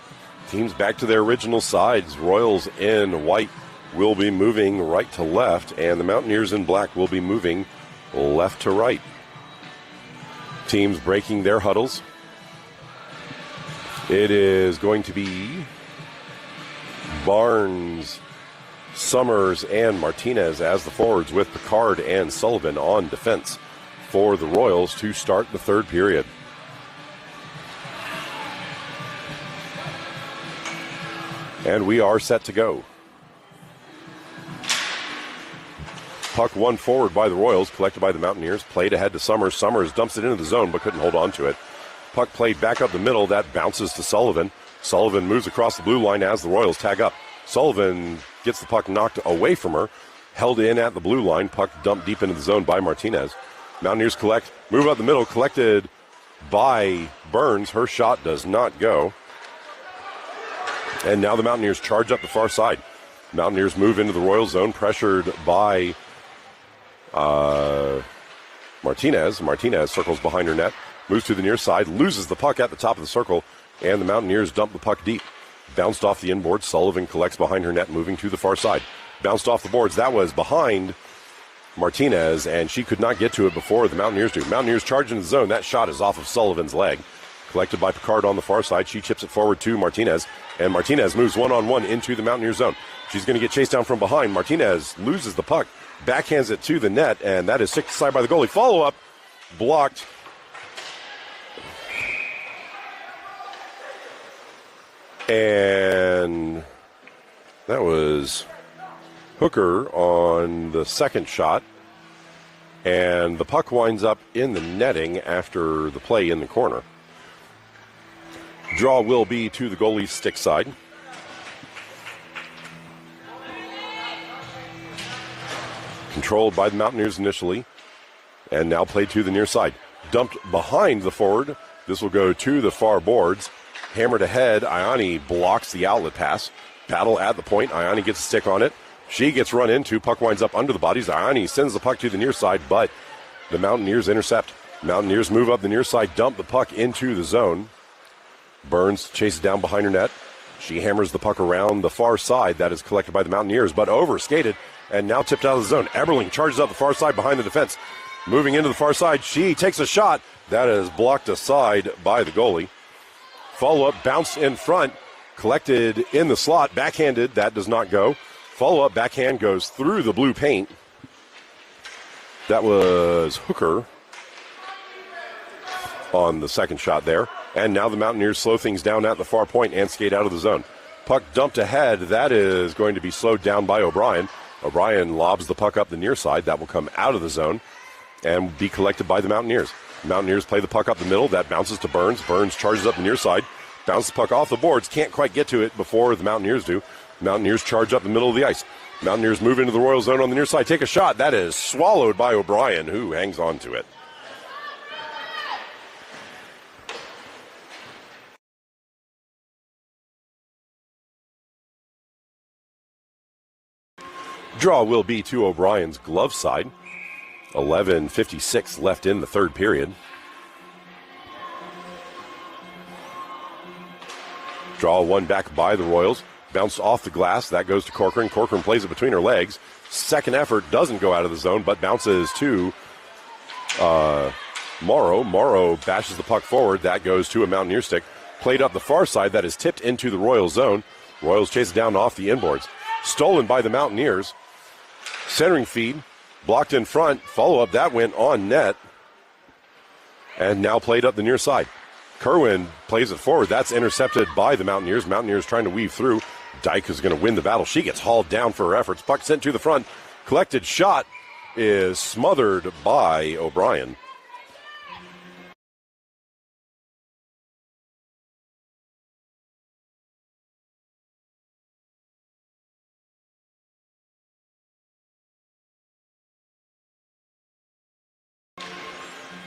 Teams back to their original sides. Royals in white will be moving right to left, and the Mountaineers in black will be moving left to right. Teams breaking their huddles. It is going to be Barnes Summers and Martinez as the forwards, with Picard and Sullivan on defense for the Royals to start the third period. And we are set to go. Puck won forward by the Royals, collected by the Mountaineers, played ahead to Summers. Summers dumps it into the zone but couldn't hold on to it. Puck played back up the middle, that bounces to Sullivan. Sullivan moves across the blue line as the Royals tag up. Sullivan gets the puck knocked away from her, held in at the blue line. Puck dumped deep into the zone by Martinez. Mountaineers move up the middle, collected by Burns. Her shot does not go. And now the Mountaineers charge up the far side. Mountaineers move into the Royal zone, pressured by Martinez. Martinez circles behind her net, moves to the near side, loses the puck at the top of the circle, and the Mountaineers dump the puck deep. Bounced off the inboard. Sullivan collects behind her net, moving to the far side. Bounced off the boards. That was behind Martinez, and she could not get to it before the Mountaineers do. Mountaineers charge into the zone. That shot is off of Sullivan's leg. Collected by Picard on the far side. She chips it forward to Martinez, and Martinez moves one-on-one into the Mountaineer zone. She's going to get chased down from behind. Martinez loses the puck, backhands it to the net, and that is kicked aside by the goalie. Follow-up, blocked. And that was Hooker on the second shot. And the puck winds up in the netting after the play in the corner. Draw will be to the goalie's stick side. Controlled by the Mountaineers initially, and now played to the near side. Dumped behind the forward. This will go to the far boards. Hammered ahead. Iani blocks the outlet pass. Battle at the point. Iani gets a stick on it. She gets run into. Puck winds up under the bodies. Iani sends the puck to the near side, but the Mountaineers intercept. Mountaineers move up the near side, dump the puck into the zone. Burns chases down behind her net. She hammers the puck around the far side. That is collected by the Mountaineers, but overskated and now tipped out of the zone. Eberling charges up the far side behind the defense. Moving into the far side, she takes a shot. That is blocked aside by the goalie. Follow-up, bounced in front, collected in the slot, backhanded. That does not go. Follow-up, backhand goes through the blue paint. That was Hooker on the second shot there. And now the Mountaineers slow things down at the far point and skate out of the zone. Puck dumped ahead. That is going to be slowed down by O'Brien. O'Brien lobs the puck up the near side. That will come out of the zone and be collected by the Mountaineers. Mountaineers play the puck up the middle. That bounces to Burns. Burns charges up the near side. Bounces the puck off the boards. Can't quite get to it before the Mountaineers do. Mountaineers charge up the middle of the ice. Mountaineers move into the Royal zone on the near side. Take a shot. That is swallowed by O'Brien, who hangs on to it. Draw will be to O'Brien's glove side. 11:56 left in the third period. Draw one back by the Royals. Bounced off the glass. That goes to Corcoran. Corcoran plays it between her legs. Second effort doesn't go out of the zone, but bounces to Morrow. Morrow bashes the puck forward. That goes to a Mountaineer stick. Played up the far side. That is tipped into the Royal zone. Royals chase it down off the inboards. Stolen by the Mountaineers. Centering feed. Blocked in front. Follow-up. That went on net. And now played up the near side. Kerwin plays it forward. That's intercepted by the Mountaineers. Mountaineers trying to weave through. Dyke is going to win the battle. She gets hauled down for her efforts. Puck sent to the front. Collected shot is smothered by O'Brien.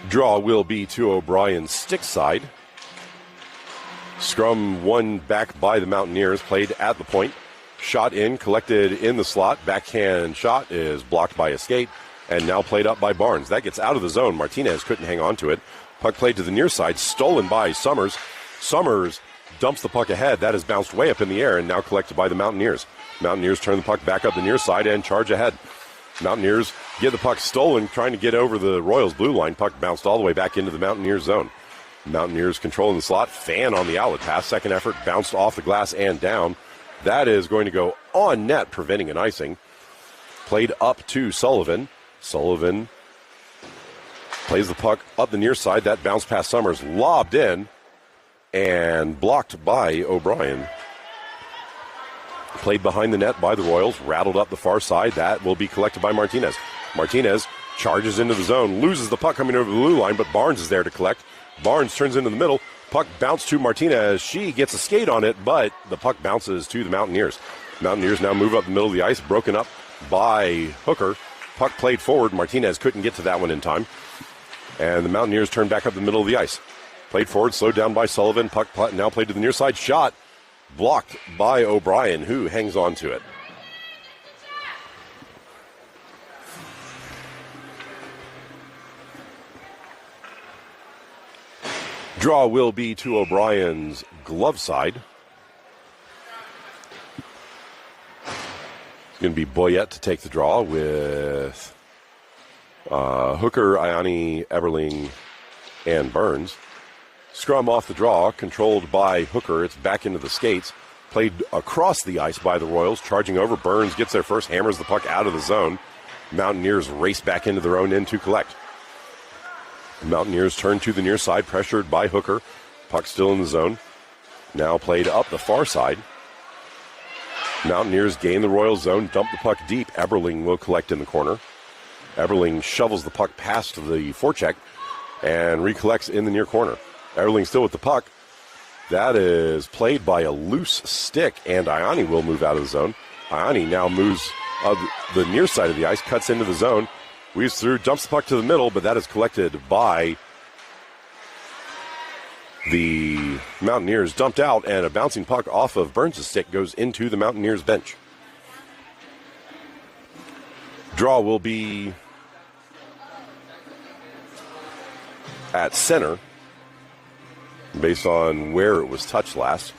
Draw will be to O'Brien's stick side. Scrum one back by the Mountaineers, played at the point. Shot in, collected in the slot. Backhand shot is blocked by a skate, and now played up by Barnes. That gets out of the zone. Martinez couldn't hang on to it. Puck played to the near side, stolen by Summers. Summers dumps the puck ahead. That is bounced way up in the air and now collected by the Mountaineers. Mountaineers turn the puck back up the near side and charge ahead. Mountaineers get the puck stolen, trying to get over the Royals' blue line. Puck bounced all the way back into the Mountaineers' zone. Mountaineers controlling the slot. Fan on the outlet pass. Second effort bounced off the glass and down. That is going to go on net, preventing an icing. Played up to Sullivan. Sullivan plays the puck up the near side. That bounce past Summers, lobbed in, and blocked by O'Brien. Played behind the net by the Royals, rattled up the far side. That will be collected by Martinez. Martinez charges into the zone, loses the puck coming over the blue line, but Barnes is there to collect. Barnes turns into the middle. Puck bounced to Martinez. She gets a skate on it, but the puck bounces to the Mountaineers. Mountaineers now move up the middle of the ice, broken up by Hooker. Puck played forward. Martinez couldn't get to that one in time. And the Mountaineers turn back up the middle of the ice. Played forward, slowed down by Sullivan. Puck now played to the near side. Shot blocked by O'Brien, who hangs on to it. Draw will be to O'Brien's glove side. It's going to be Boyette to take the draw with Hooker, Iani, Eberling, and Burns. Scrum off the draw, controlled by Hooker. It's back into the skates. Played across the ice by the Royals, charging over. Burns gets there first, hammers the puck out of the zone. Mountaineers race back into their own end to collect. Mountaineers turn to the near side, pressured by Hooker. Puck still in the zone. Now played up the far side. Mountaineers gain the Royal zone, dump the puck deep. Eberling will collect in the corner. Eberling shovels the puck past the forecheck and recollects in the near corner. Eberling still with the puck. That is played by a loose stick, and Iani will move out of the zone. Iani now moves the near side of the ice, cuts into the zone, weaves through, dumps the puck to the middle, but that is collected by the Mountaineers. Dumped out, and a bouncing puck off of Burns' stick goes into the Mountaineers bench. Draw will be at center, based on where it was touched last.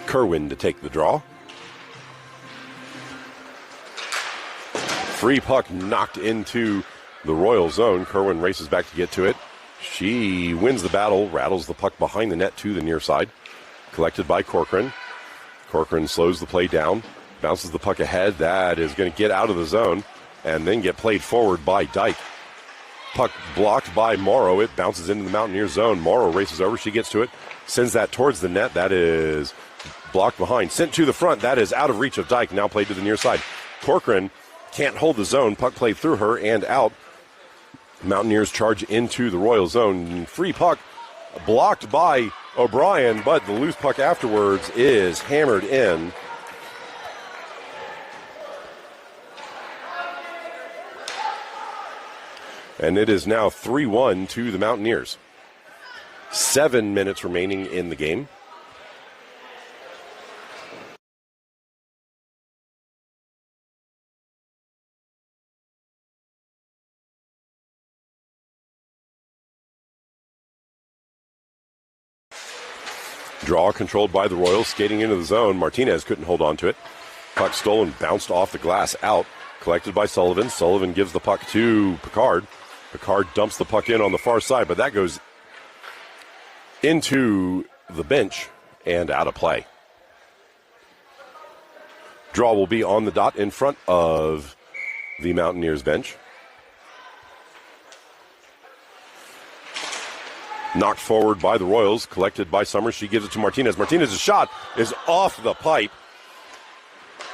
Kerwin to take the draw. Free puck knocked into the Royal zone. Kerwin races back to get to it. She wins the battle, rattles the puck behind the net to the near side. Collected by Corcoran. Corcoran slows the play down, bounces the puck ahead. That is going to get out of the zone and then get played forward by Dyke. Puck blocked by Morrow. It bounces into the Mountaineer zone. Morrow races over. She gets to it, sends that towards the net. That is blocked behind. Sent to the front. That is out of reach of Dyke. Now played to the near side. Corcoran can't hold the zone. Puck played through her and out. Mountaineers charge into the Royal zone. Free puck blocked by O'Brien, but the loose puck afterwards is hammered in. And it is now 3-1 to the Mountaineers. 7 minutes remaining in the game. Draw controlled by the Royals, skating into the zone. Martinez couldn't hold on to it. Puck stolen, bounced off the glass, out. Collected by Sullivan. Sullivan gives the puck to Picard. Picard dumps the puck in on the far side, but that goes into the bench and out of play. Draw will be on the dot in front of the Mountaineers bench. Knocked forward by the Royals, collected by Summers. She gives it to Martinez. Martinez's shot is off the pipe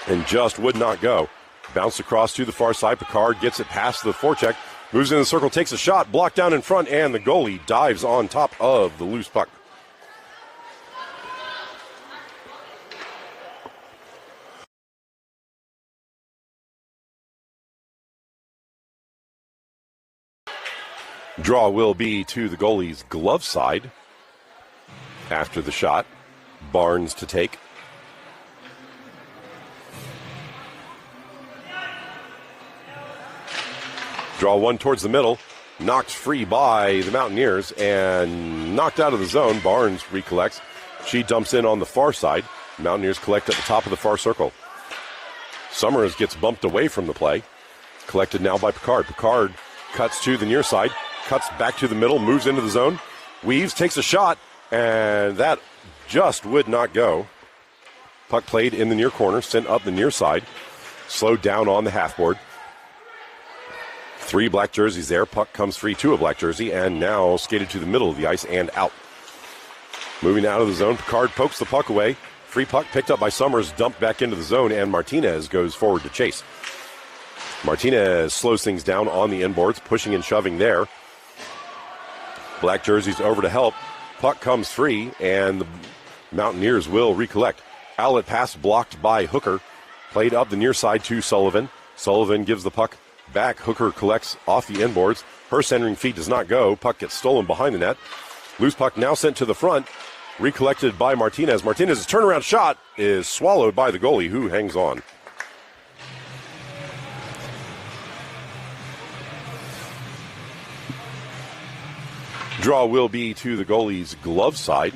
and just would not go. Bounced across to the far side. Picard gets it past the forecheck, moves in the circle, takes a shot, blocked down in front, and the goalie dives on top of the loose puck. Draw will be to the goalie's glove side after the shot. Barnes to take. Draw one towards the middle. Knocked free by the Mountaineers and knocked out of the zone. Barnes recollects. She dumps in on the far side. Mountaineers collect at the top of the far circle. Summers gets bumped away from the play. Collected now by Picard. Picard cuts to the near side. Cuts back to the middle, moves into the zone, weaves, takes a shot, and that just would not go. Puck played in the near corner, sent up the near side, slowed down on the half board. 3 black jerseys there. Puck comes free to a black jersey and now skated to the middle of the ice and out. Moving out of the zone, Picard pokes the puck away. Free puck picked up by Summers, dumped back into the zone, and Martinez goes forward to chase. Martinez slows things down on the inboards, pushing and shoving there. Black jerseys over to help. Puck comes free, and the Mountaineers will recollect. Outlet pass blocked by Hooker. Played up the near side to Sullivan. Sullivan gives the puck back. Hooker collects off the inboards. Her centering feet does not go. Puck gets stolen behind the net. Loose puck now sent to the front. Recollected by Martinez. Martinez's turnaround shot is swallowed by the goalie, who hangs on. Draw will be to the goalie's glove side.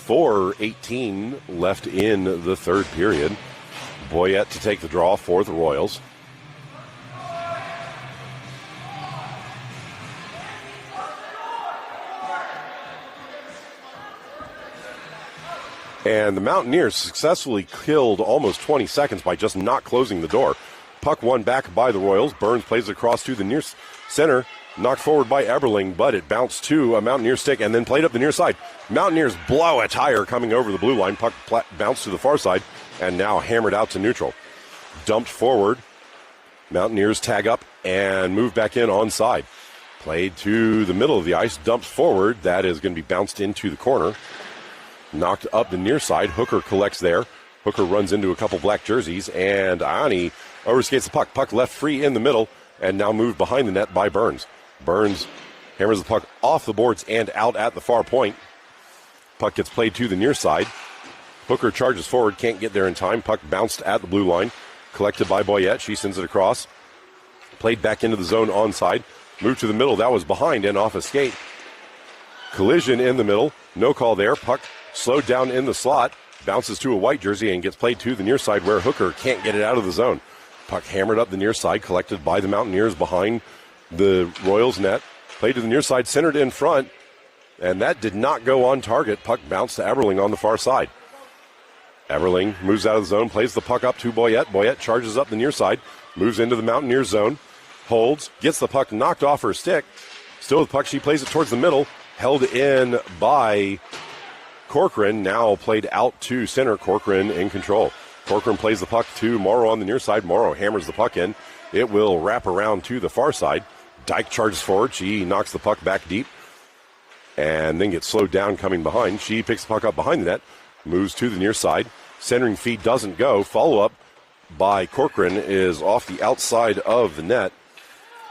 4:18 left in the third period. Boyette to take the draw for the Royals. And the Mountaineers successfully killed almost 20 seconds by just not closing the door. Puck won back by the Royals. Burns plays across to the near center. Knocked forward by Eberling, but it bounced to a Mountaineer stick and then played up the near side. Mountaineers blow a tire coming over the blue line. Puck bounced to the far side and now hammered out to neutral. Dumped forward. Mountaineers tag up and move back in onside. Played to the middle of the ice. Dumped forward. That is going to be bounced into the corner. Knocked up the near side. Hooker collects there. Hooker runs into a couple black jerseys, and Iani overskates the puck. Puck left free in the middle and now moved behind the net by Burns. Burns hammers the puck off the boards and out at the far point. Puck gets played to the near side. Hooker charges forward, can't get there in time. Puck bounced at the blue line. Collected by Boyette. She sends it across. Played back into the zone onside. Moved to the middle. That was behind and off a skate. Collision in the middle. No call there. Puck slowed down in the slot. Bounces to a white jersey and gets played to the near side where Hooker can't get it out of the zone. Puck hammered up the near side. Collected by the Mountaineers behind the Royals net. Played to the near side, centered in front, and that did not go on target. Puck bounced to Eberling on the far side. Eberling moves out of the zone, plays the puck up to Boyette. Boyette charges up the near side, moves into the Mountaineers zone, holds, gets the puck knocked off her stick. Still with the puck, she plays it towards the middle, held in by Corcoran, now played out to center. Corcoran in control. Corcoran plays the puck to Morrow on the near side. Morrow hammers the puck in. It will wrap around to the far side. Dyke charges forward. She knocks the puck back deep and then gets slowed down coming behind. She picks the puck up behind the net, moves to the near side. Centering feed doesn't go. Follow-up by Corcoran is off the outside of the net.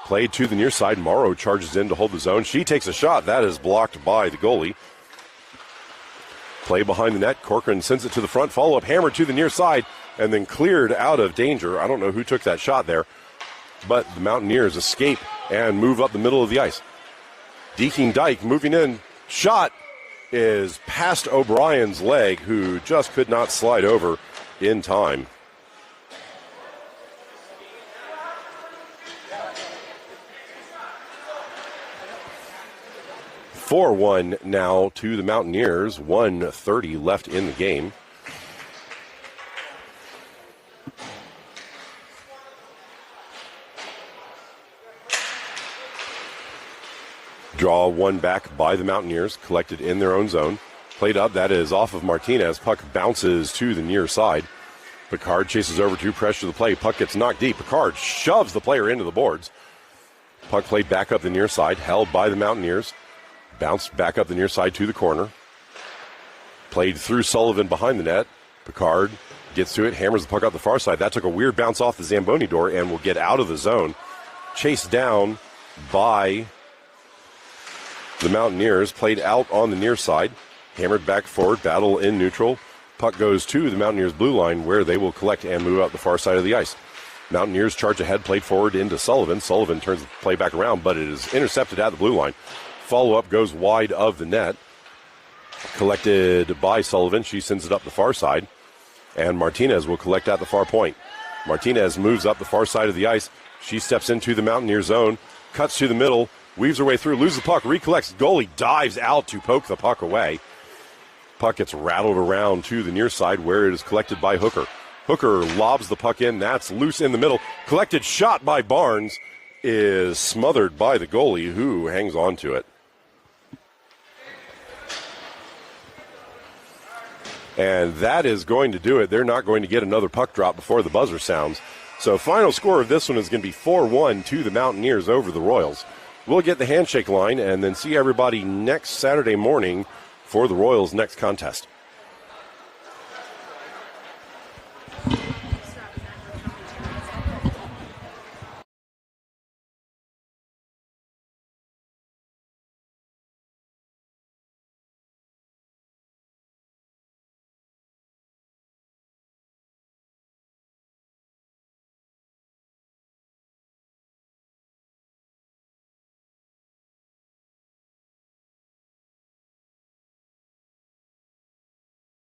Played to the near side. Morrow charges in to hold the zone. She takes a shot. That is blocked by the goalie. Play behind the net. Corcoran sends it to the front. Follow-up hammered to the near side and then cleared out of danger. I don't know who took that shot there, but the Mountaineers escape and move up the middle of the ice. Deaking Dyke moving in. Shot is past O'Brien's leg, who just could not slide over in time. (4-1) now to the Mountaineers. 1:30 left in the game. Draw one back by the Mountaineers, collected in their own zone. Played up, that is off of Martinez. Puck bounces to the near side. Picard chases over to pressure the play. Puck gets knocked deep. Picard shoves the player into the boards. Puck played back up the near side, held by the Mountaineers. Bounced back up the near side to the corner. Played through Sullivan behind the net. Picard gets to it, hammers the puck out the far side. That took a weird bounce off the Zamboni door and will get out of the zone. Chased down by the Mountaineers. Played out on the near side. Hammered back forward. Battle in neutral. Puck goes to the Mountaineers' blue line where they will collect and move out the far side of the ice. Mountaineers charge ahead. Played forward into Sullivan. Sullivan turns the play back around, but it is intercepted at the blue line. Follow-up goes wide of the net. Collected by Sullivan. She sends it up the far side. And Martinez will collect at the far point. Martinez moves up the far side of the ice. She steps into the Mountaineer zone. Cuts to the middle. Weaves her way through, loses the puck, recollects. Goalie dives out to poke the puck away. Puck gets rattled around to the near side where it is collected by Hooker. Hooker lobs the puck in. That's loose in the middle. Collected shot by Barnes is smothered by the goalie, who hangs on to it. And that is going to do it. They're not going to get another puck drop before the buzzer sounds. So final score of this one is going to be 4-1 to the Mountaineers over the Royals. We'll get the handshake line and then see everybody next Saturday morning for the Royals' next contest.